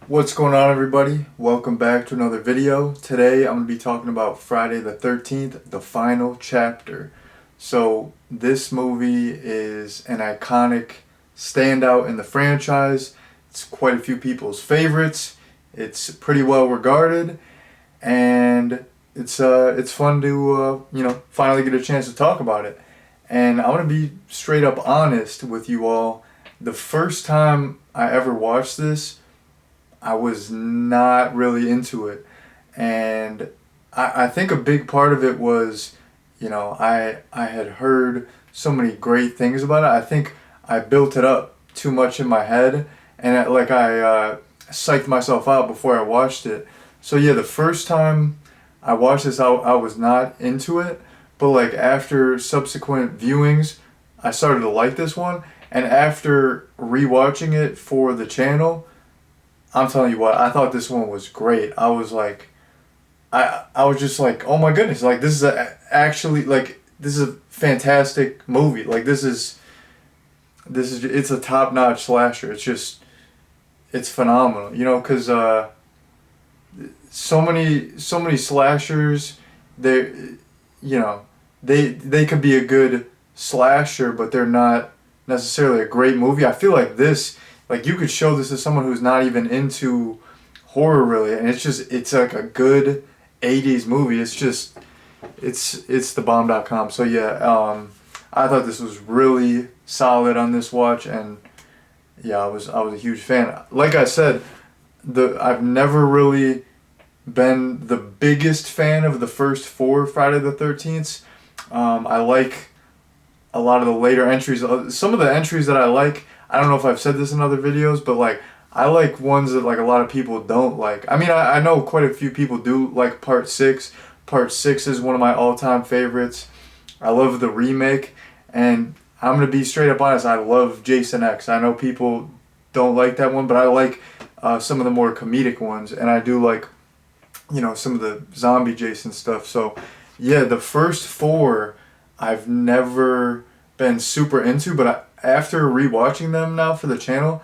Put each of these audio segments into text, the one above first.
What's going on, everybody? Welcome back to another video. Today I'm going to be talking about Friday the 13th, the final chapter. So this movie is an iconic standout in the franchise. It's quite a few people's favorites. It's pretty well regarded, and it's fun to finally get a chance to talk about it. And I want to be straight up honest with you all. The first time I ever watched this, I was not really into it. And I think a big part of it was, I had heard so many great things about it. I think I built it up too much in my head, and I psyched myself out before I watched it. So yeah, the first time I watched this, I was not into it. But like after subsequent viewings, I started to like this one. And after rewatching it for the channel, I'm telling you what, I thought this one was great. I was like, I was just like, oh my goodness, like this is actually like this is a fantastic movie. Like this is it's a top notch slasher. It's phenomenal. Because so many slashers, they you know they could be a good slasher, but they're not necessarily a great movie. I feel like this, like you could show this to someone who's not even into horror really, and it's like a good 80s movie. It's the bomb.com. So yeah, I thought this was really solid on this watch, and yeah, I was a huge fan. Like I said, I've never really been the biggest fan of the first four Friday the 13th. I like a lot of the later entries. Some of the entries that I like, I don't know if I've said this in other videos, but like I like ones that like a lot of people don't like. I mean, I know quite a few people do like Part 6. Part 6 is one of my all-time favorites. I love the remake, and I'm going to be straight up honest, I love Jason X. I know people don't like that one, but I like some of the more comedic ones, and I do like, some of the zombie Jason stuff. So yeah, the first four I've never been super into, but after rewatching them now for the channel,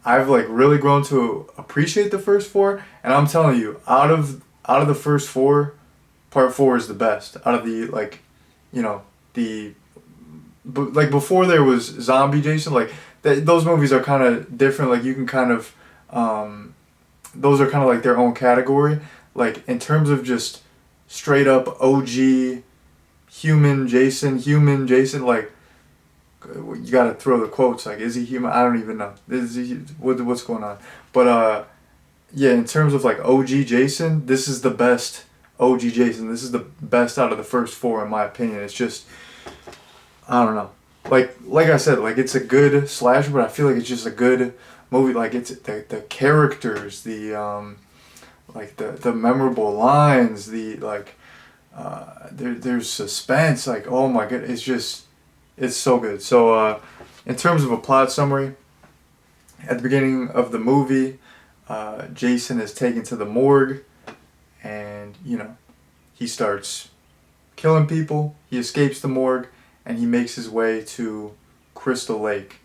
I've like really grown to appreciate the first four. And I'm telling you, out of the first four, part four is the best. Out of the like, you know, the like before there was Zombie Jason, like those movies are kind of different. Like you can kind of, those are kind of like their own category. Like in terms of just straight up OG human Jason, like you gotta throw the quotes, like is he human? I don't even know. What's going on? But yeah, in terms of like OG Jason, this is the best OG Jason. This is the best out of the first four in my opinion. It's just, I don't know. Like I said, like it's a good slasher, but I feel like it's just a good movie. Like it's the characters, the like the memorable lines, the like there's suspense. Like oh my god, it's so good. So in terms of a plot summary, at the beginning of the movie, Jason is taken to the morgue, and he starts killing people. He escapes the morgue, and he makes his way to Crystal Lake.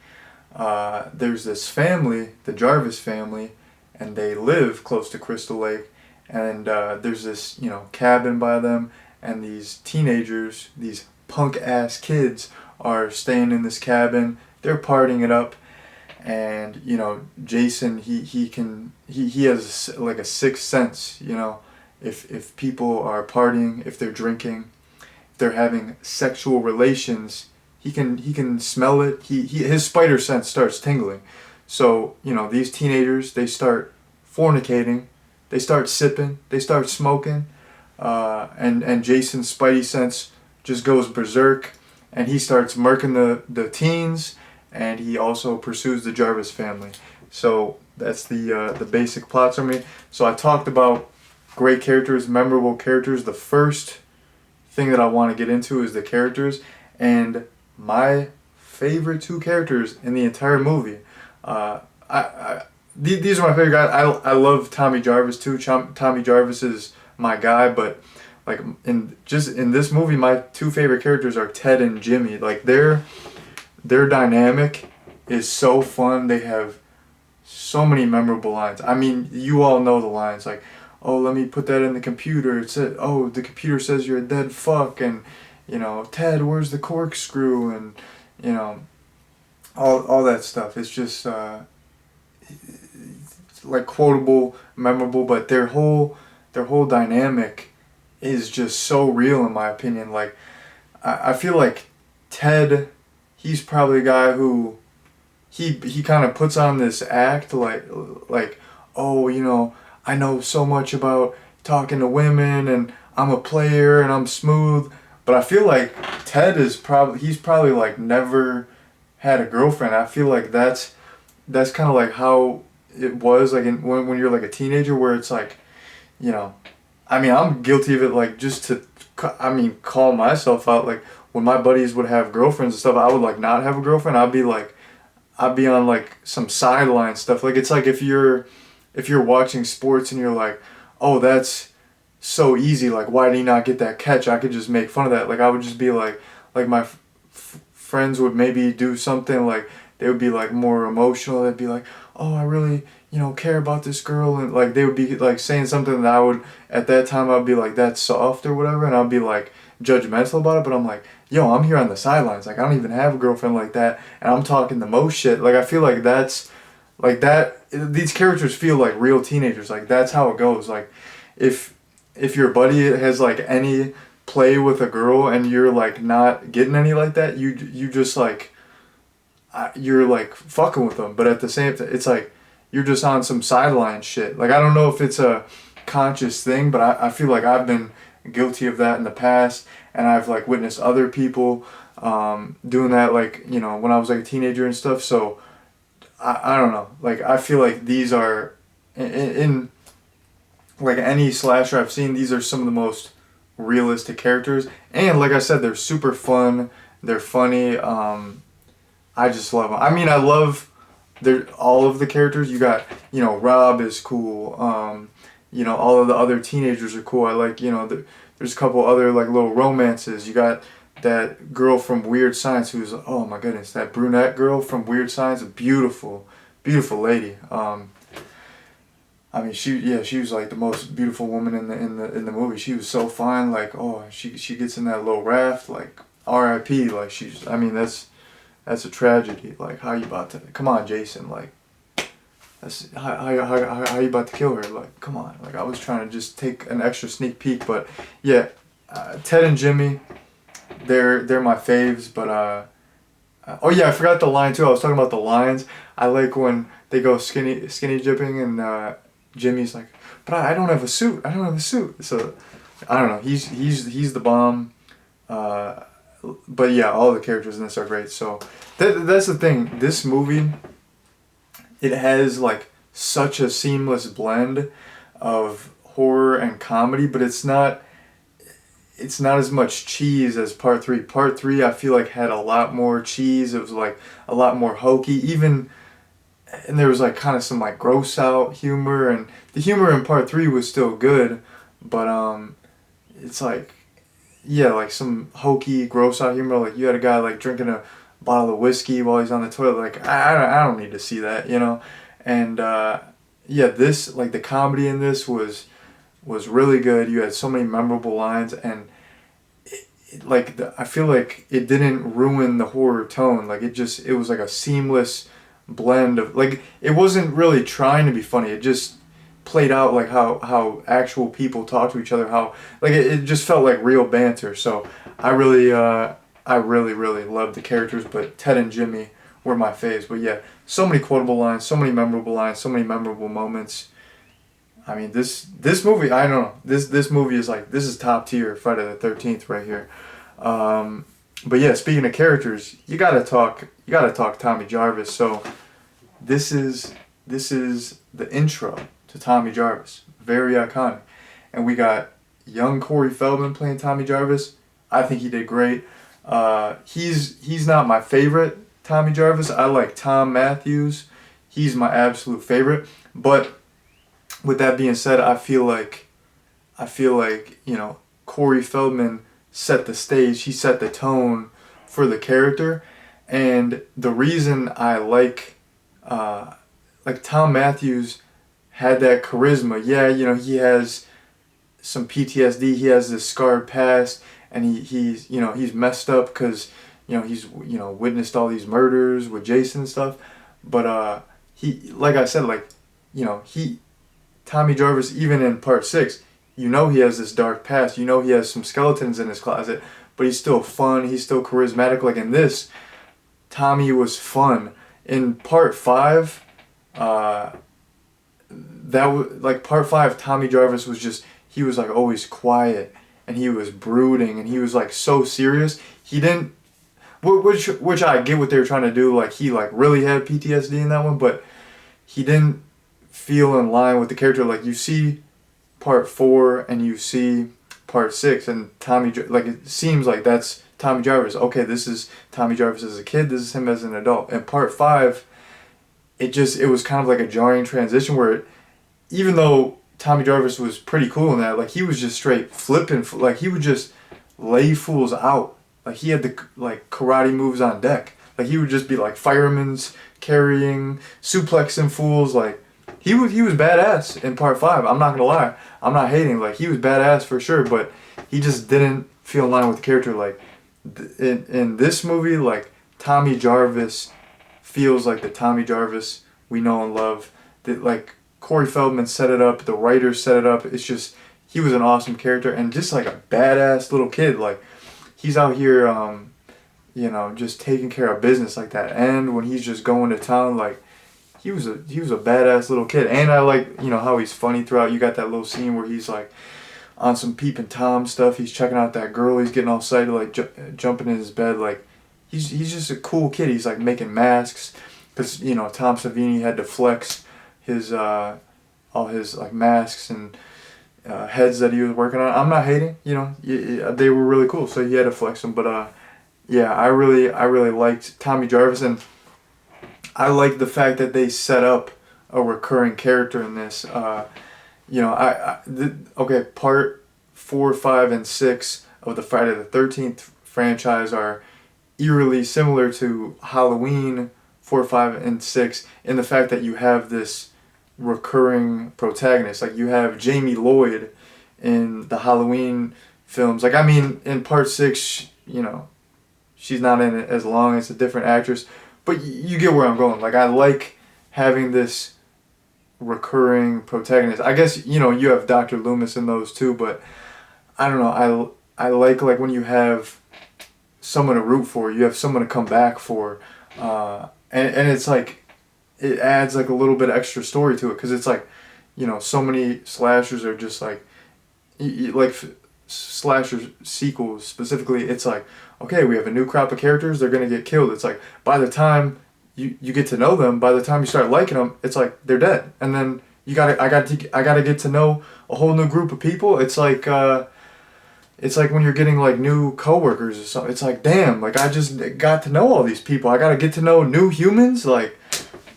There's this family, the Jarvis family, and they live close to Crystal Lake. And there's this, cabin by them, and these teenagers, these punk ass kids, are staying in this cabin. They're partying it up, and Jason, he has like a sixth sense. If people are partying, if they're drinking, if they're having sexual relations, he can smell it. His spider sense starts tingling. So these teenagers, they start fornicating, they start sipping, they start smoking, and Jason's spidey sense just goes berserk, and he starts murking the teens, and he also pursues the Jarvis family. So that's the basic plot summary. So I talked about great characters, memorable characters. The first thing that I want to get into is the characters, and my favorite two characters in the entire movie. These are my favorite guys. I love Tommy Jarvis too. Tommy Jarvis is my guy, but like in this movie, my two favorite characters are Ted and Jimmy. Like their dynamic is so fun. They have So many memorable lines. I mean, you all know the lines like, "Oh, let me put that in the computer." It said, "Oh, the computer says you're a dead fuck," and "Ted, where's the corkscrew?" and you know, all that stuff. It's just like quotable, memorable, but their whole dynamic is just so real in my opinion. Like I feel like Ted, he's probably a guy who he kind of puts on this act like oh I know so much about talking to women and I'm a player and I'm smooth, but I feel like Ted is probably he's probably like never had a girlfriend. I feel like that's kind of like how it was like when you're like a teenager where it's like you know I mean I'm guilty of it like just to I mean call myself out like when my buddies would have girlfriends and stuff I would like not have a girlfriend. I'd be on like some sideline stuff. Like it's like if you're watching sports and you're like, oh, that's so easy. Like why did he not get that catch? I could just make fun of that. Like I would just be like my friends would maybe do something like they would be like more emotional. They'd be like, oh, I really care about this girl, and like they would be like saying something that I would at that time I'd be like that's soft or whatever, and I'd be like judgmental about it. But I'm like, yo, I'm here on the sidelines. Like I don't even have a girlfriend like that, and I'm talking the most shit. Like I feel like that's like that. These characters feel like real teenagers. Like that's how it goes. Like if your buddy has like any play with a girl and you're like not getting any like that, you just like you're like fucking with them. But at the same time, it's like you're just on some sideline shit. Like I don't know if it's a conscious thing, but I feel like I've been guilty of that in the past, and I've like witnessed other people doing that like when I was like a teenager and stuff. So I don't know, like I feel like these are in like any slasher I've seen, these are some of the most realistic characters, and like I said, they're super fun, they're funny. I just love them. I mean, I love all of the characters. You got Rob is cool. All of the other teenagers are cool. I like there's a couple other like little romances. You got that girl from Weird Science who's, oh my goodness, that brunette girl from Weird Science, a beautiful, beautiful lady. I mean, she was like the most beautiful woman in the movie. She was so fine. Like, oh, she gets in that little raft. Like, R.I.P. Like I mean, that's a tragedy. Like, how you about to? Come on, Jason. Like, that's how you about to kill her? Like, come on. Like, I was trying to just take an extra sneak peek, but yeah, Ted and Jimmy, they're my faves. But oh yeah, I forgot the line too. I was talking about the lines. I like when they go skinny dipping and Jimmy's like, but I don't have a suit. I don't have a suit. So I don't know. He's the bomb. But yeah, all the characters in this are great. So that's the thing. This movie, it has like such a seamless blend of horror and comedy, but it's not as much cheese as part three. Part three, I feel like had a lot more cheese. It was like a lot more hokey, and there was like kind of some like gross out humor, and the humor in part three was still good, but it's like yeah, like some hokey gross out humor. Like you had a guy like drinking a bottle of whiskey while he's on the toilet. Like I don't need to see that, and yeah, this like the comedy in this was really good. You had so many memorable lines, and I feel like it didn't ruin the horror tone. Like it was like a seamless blend of like it wasn't really trying to be funny. It just played out like how actual people talk to each other. How like it just felt like real banter. So I really loved the characters. But Ted and Jimmy were my faves. But yeah, so many quotable lines, so many memorable lines, so many memorable moments. I mean, this movie, I don't know. This movie is like, this is top tier Friday the 13th right here. But yeah, speaking of characters, you gotta talk Tommy Jarvis. So this is the intro to Tommy Jarvis. Very iconic. And we got young Corey Feldman playing Tommy Jarvis. I think he did great. He's not my favorite Tommy Jarvis. I like Tom Matthews. He's my absolute favorite. But with that being said, I feel like Corey Feldman set the stage. He set the tone for the character, and the reason I like like Tom Matthews had that charisma. Yeah, you know, he has some PTSD. He has this scarred past, and he's you know he's messed up because you know he's you know witnessed all these murders with Jason and stuff. But he like I said like you know he Tommy Jarvis even in part 6, you know he has this dark past. You know he has some skeletons in his closet, but he's still fun. He's still charismatic. Like in this, Tommy was fun. In part 5, that was like part 5. Tommy Jarvis was just he was like always quiet and he was brooding and he was like so serious. He didn't, which I get what they were trying to do. Like he like really had PTSD in that one, but he didn't feel in line with the character. Like you see part 4 and you see part 6, and like it seems like that's Tommy Jarvis. Okay, this is Tommy Jarvis as a kid. This is him as an adult. In part 5, it was kind of like a jarring transition where even though Tommy Jarvis was pretty cool in that, like he was just straight flipping, like he would just lay fools out. Like he had the like karate moves on deck. Like he would just be like firemen's carrying, suplexing fools. Like he was badass in part 5. I'm not gonna lie. I'm not hating. Like he was badass for sure, but he just didn't feel in line with the character. Like in this movie, like Tommy Jarvis feels like the Tommy Jarvis we know and love. That like Corey Feldman set it up, the writers set it up. It's just he was an awesome character and just like a badass little kid. Like he's out here, you know, just taking care of business like that. And when he's just going to town, like he was a badass little kid. And I like you know how he's funny throughout. You got that little scene where he's like on some peeping Tom stuff. He's checking out that girl. He's getting all excited, like jumping in his bed. Like he's just a cool kid. He's like making masks because you know Tom Savini had to flex his all his like masks and heads that he was working on. I'm not hating, you know, they were really cool, so he had to flex them. But yeah, I really liked Tommy Jarvis, and I liked the fact that they set up a recurring character in this. You know, okay, part 4, 5, and 6 of the Friday the 13th franchise are eerily similar to Halloween 4, 5, and 6 in the fact that you have this recurring protagonist. Like you have Jamie Lloyd in the Halloween films. Like I mean, in part 6, you know, she's not in it as long. It's a different actress, but you get where I'm going. Like I like having this recurring protagonist. I guess you know you have Dr. Loomis in those too, but I don't know. I like when you have someone to root for. You have someone to come back for, and it's like it adds like a little bit extra story to it because it's like you know so many slashers are just like slasher sequels specifically. It's like okay, we have a new crop of characters. They're gonna get killed. It's like by the time you get to know them, by the time you start liking them, it's like they're dead. And then I gotta get to know a whole new group of people. It's like when you're getting like new coworkers or something. It's like damn, like I just got to know all these people. I gotta get to know new humans. Like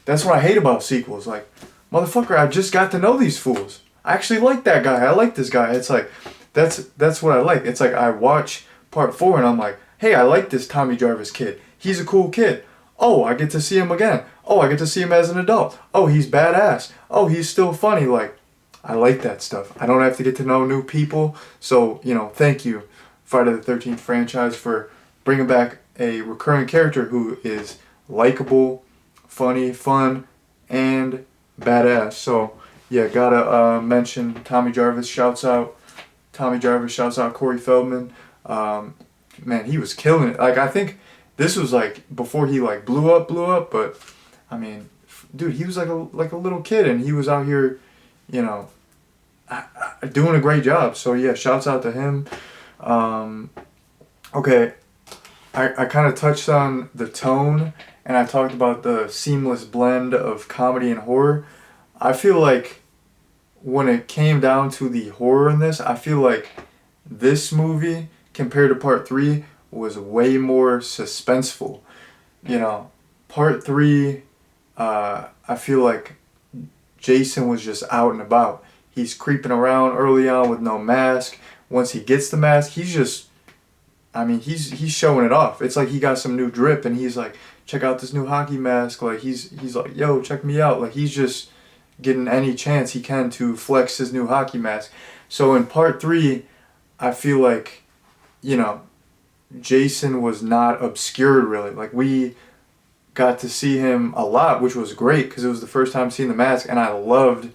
that's what I hate about sequels. Like motherfucker, I just got to know these fools. I actually like that guy. I like this guy. It's like that's what I like. It's like I watch part 4 and I'm like, hey, I like this Tommy Jarvis kid. He's a cool kid. Oh, I get to see him again. Oh, I get to see him as an adult. Oh, he's badass. Oh, he's still funny. Like, I like that stuff. I don't have to get to know new people. So, you know, thank you, Friday the 13th franchise, for bringing back a recurring character who is likable, funny, fun, and badass. So, yeah, gotta mention Tommy Jarvis. Shouts out Tommy Jarvis. Shouts out Corey Feldman. Man, he was killing it. Like, I think this was like before he like blew up, but I mean, dude, he was like a little kid and he was out here, you know, doing a great job. So yeah, shouts out to him. Okay, I kind of touched on the tone and I talked about the seamless blend of comedy and horror. I feel like when it came down to the horror in this, I feel like this movie compared to part 3 was way more suspenseful. You know, part 3, I feel like Jason was just out and about. He's creeping around early on with no mask. Once he gets the mask, he's showing it off. It's like he got some new drip and he's like check out this new hockey mask. Like he's like, yo, check me out. Like he's just getting any chance he can to flex his new hockey mask. So in part 3, I feel like, you know, Jason was not obscured really. Like we got to see him a lot, which was great because it was the first time seeing the mask, and I loved,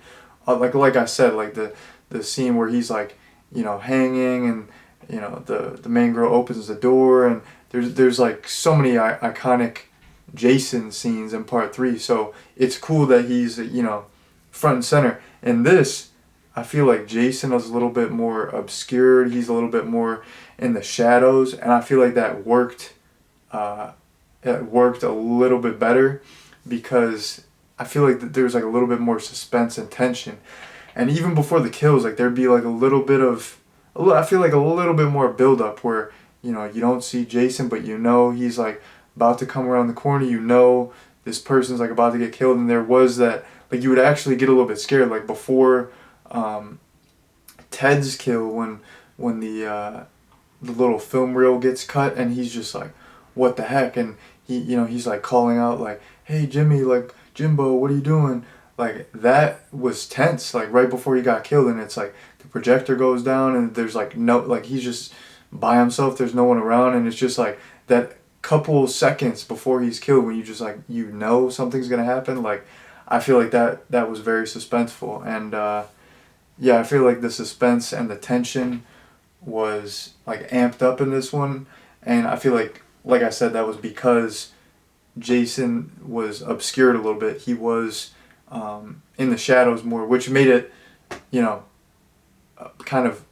like I said, like the scene where he's like, you know, hanging, and you know the main girl opens the door, and there's like so many iconic Jason scenes in part 3. So it's cool that he's, you know, front and center. In this, I feel like Jason is a little bit more obscured. He's a little bit more in the shadows, and I feel like that worked. It worked a little bit better because I feel like there's like a little bit more suspense and tension, and even before the kills, like there'd be like a little bit of, I feel like a little bit more build up where, you know, you don't see Jason, but you know he's like about to come around the corner. You know this person's like about to get killed, and there was that, like you would actually get a little bit scared, like before Ted's kill, when the little film reel gets cut, and he's just like, what the heck, and he's like calling out like, hey Jimmy, like Jimbo, what are you doing? Like that was tense, like right before he got killed, and it's like the projector goes down, and there's like no, like he's just by himself, there's no one around, and it's just like that couple seconds before he's killed when you just like, you know, something's gonna happen. Like I feel like that was very suspenseful, and yeah, I feel like the suspense and the tension was like amped up in this one, and I feel like I said, that was because Jason was obscured a little bit. He was in the shadows more, which made it, you know, kind of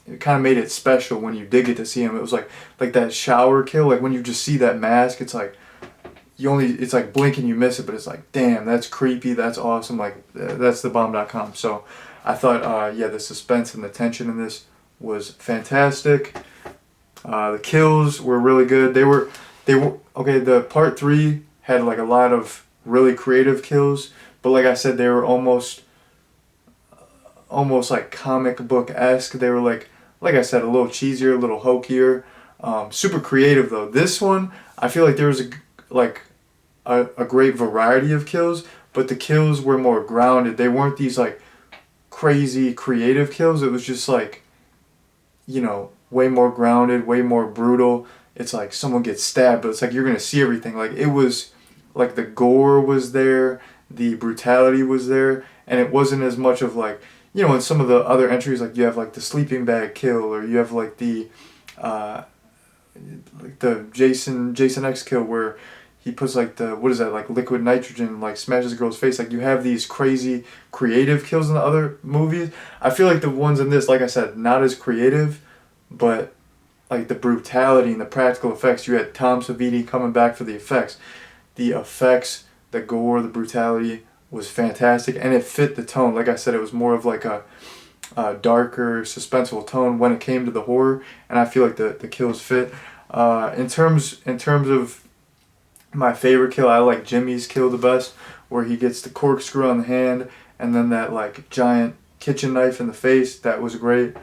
it kind of made it special when you did get to see him. It was like that shower kill, like when you just see that mask, it's like it's like blink and you miss it, but it's like, damn, that's creepy, that's awesome, like that's thebomb.com. So I thought, yeah, the suspense and the tension in this was fantastic. The kills were really good. They were okay. The part 3 had like a lot of really creative kills, but like I said, they were almost like comic book-esque. They were like I said, a little cheesier, a little hokier. Super creative though. This one, I feel like there was a great variety of kills, but the kills were more grounded. They weren't these like crazy creative kills. It was just like, you know, way more grounded, way more brutal. It's like someone gets stabbed, but it's like you're gonna see everything. Like it was like the gore was there, the brutality was there, and it wasn't as much of like, you know, in some of the other entries, like you have like the sleeping bag kill, or you have like the Jason X kill where he puts like the, what is that, like liquid nitrogen, like smashes a girl's face. Like you have these crazy creative kills in the other movies. I feel like the ones in this, like I said, not as creative, but like the brutality and the practical effects. You had Tom Savini coming back for the effects. The effects, the gore, the brutality was fantastic, and it fit the tone. Like I said, it was more of like a darker, suspenseful tone when it came to the horror, and I feel like the kills fit. In terms of my favorite kill, I like Jimmy's kill the best, where he gets the corkscrew on the hand and then that like giant kitchen knife in the face. That was great.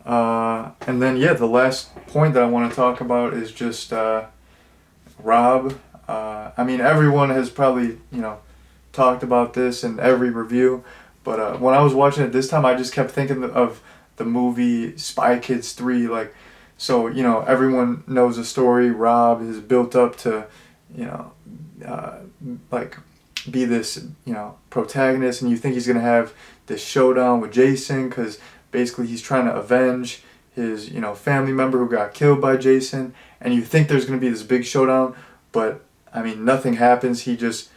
And then yeah, the last point that I want to talk about is just Rob. I mean, everyone has probably, you know, talked about this in every review, but when I was watching it this time, I just kept thinking of the movie Spy Kids 3. Like, so, you know, everyone knows the story. Rob is built up to, you know, like be this, you know, protagonist, and you think he's gonna have this showdown with Jason because basically he's trying to avenge his, you know, family member who got killed by Jason, and you think there's gonna be this big showdown, but I mean, nothing happens. He gets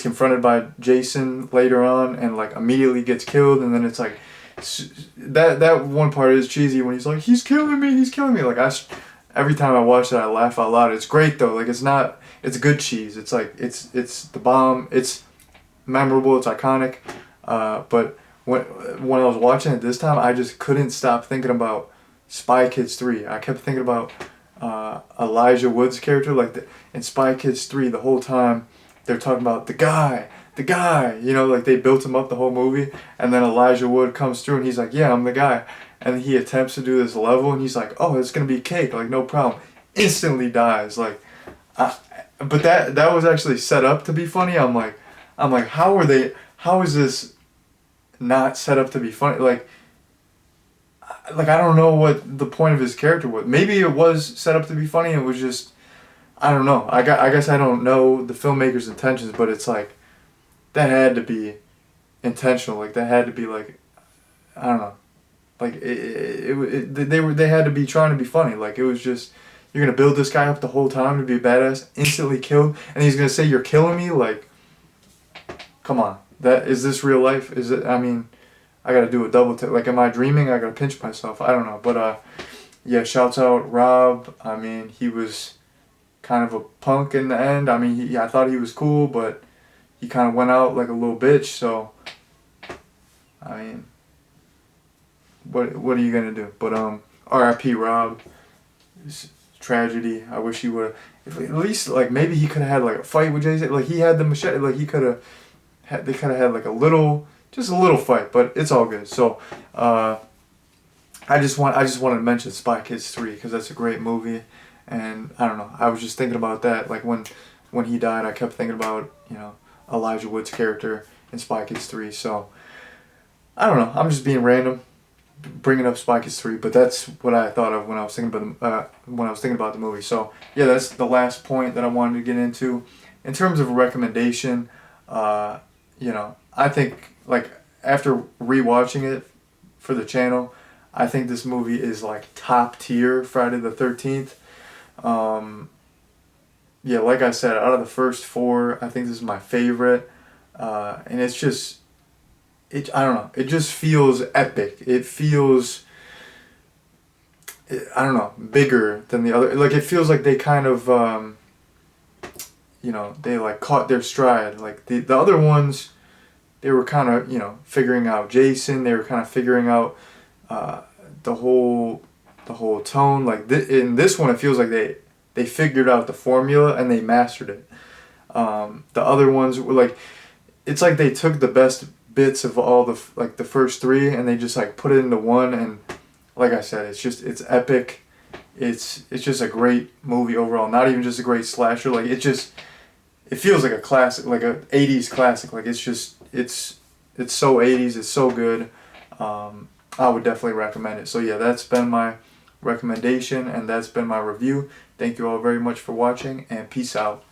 confronted by Jason later on and like immediately gets killed, and then it's like that one part is cheesy when he's like, he's killing me. Like every time I watch it, I laugh out loud. It's great though. Like it's good cheese. It's like it's the bomb. It's memorable. It's iconic. But when I was watching it this time, I just couldn't stop thinking about Spy Kids 3. I kept thinking about Elijah Wood's character. Like in Spy Kids 3, the whole time they're talking about the guy. You know, like they built him up the whole movie, and then Elijah Wood comes through and he's like, yeah, I'm the guy. And he attempts to do this level, and he's like, oh, it's gonna be cake. Like no problem. Instantly dies. Like but that was actually set up to be funny. I'm like, how are they? How is this not set up to be funny? Like I don't know what the point of his character was. Maybe it was set up to be funny. It was just I don't know. I guess I don't know the filmmaker's intentions, but it's like that had to be intentional. Like that had to be like I don't know. Like they had to be trying to be funny. Like it was just you're gonna build this guy up the whole time to be a badass, instantly killed, and he's gonna say you're killing me. Like, come on, that is this real life? Is it? I mean, I gotta do a double take. Like, am I dreaming? I gotta pinch myself. I don't know, but yeah. Shouts out Rob. I mean, he was kind of a punk in the end. I mean, I thought he was cool, but he kind of went out like a little bitch. So, I mean, what are you gonna do? But R.I.P. Rob. It's tragedy. I wish he would have. At least like maybe he could have had like a fight with Jay-Z. Like he had the machete. Like he could have. They could have had like a little, just a little fight. But it's all good. So, I just wanted to mention Spy Kids 3 because that's a great movie, and I don't know. I was just thinking about that. Like when he died, I kept thinking about Elijah Wood's character in Spy Kids 3. So I don't know. I'm just being random, bringing up Spy Kids 3, but that's what I thought of when I was thinking about the movie. So yeah, that's the last point that I wanted to get into. In terms of a recommendation, I think like after rewatching it for the channel, I think this movie is like top tier Friday the 13th. Yeah, like I said, out of the first four, I think this is my favorite, and it's just I don't know. It just feels epic. It feels, I don't know, bigger than the other. Like it feels like they kind of, they like caught their stride. Like the other ones, they were kind of, figuring out Jason. They were kind of figuring out the whole tone. Like in this one, it feels like they figured out the formula and they mastered it. The other ones were like, it's like they took the best bits of all the first three and they just like put it into one, and like I said, it's epic. It's just a great movie overall. Not even just a great slasher. Like it feels like a classic, like a 80s classic. Like it's so 80s. It's so good. I would definitely recommend it. So yeah, that's been my recommendation and that's been my review. Thank you all very much for watching and peace out.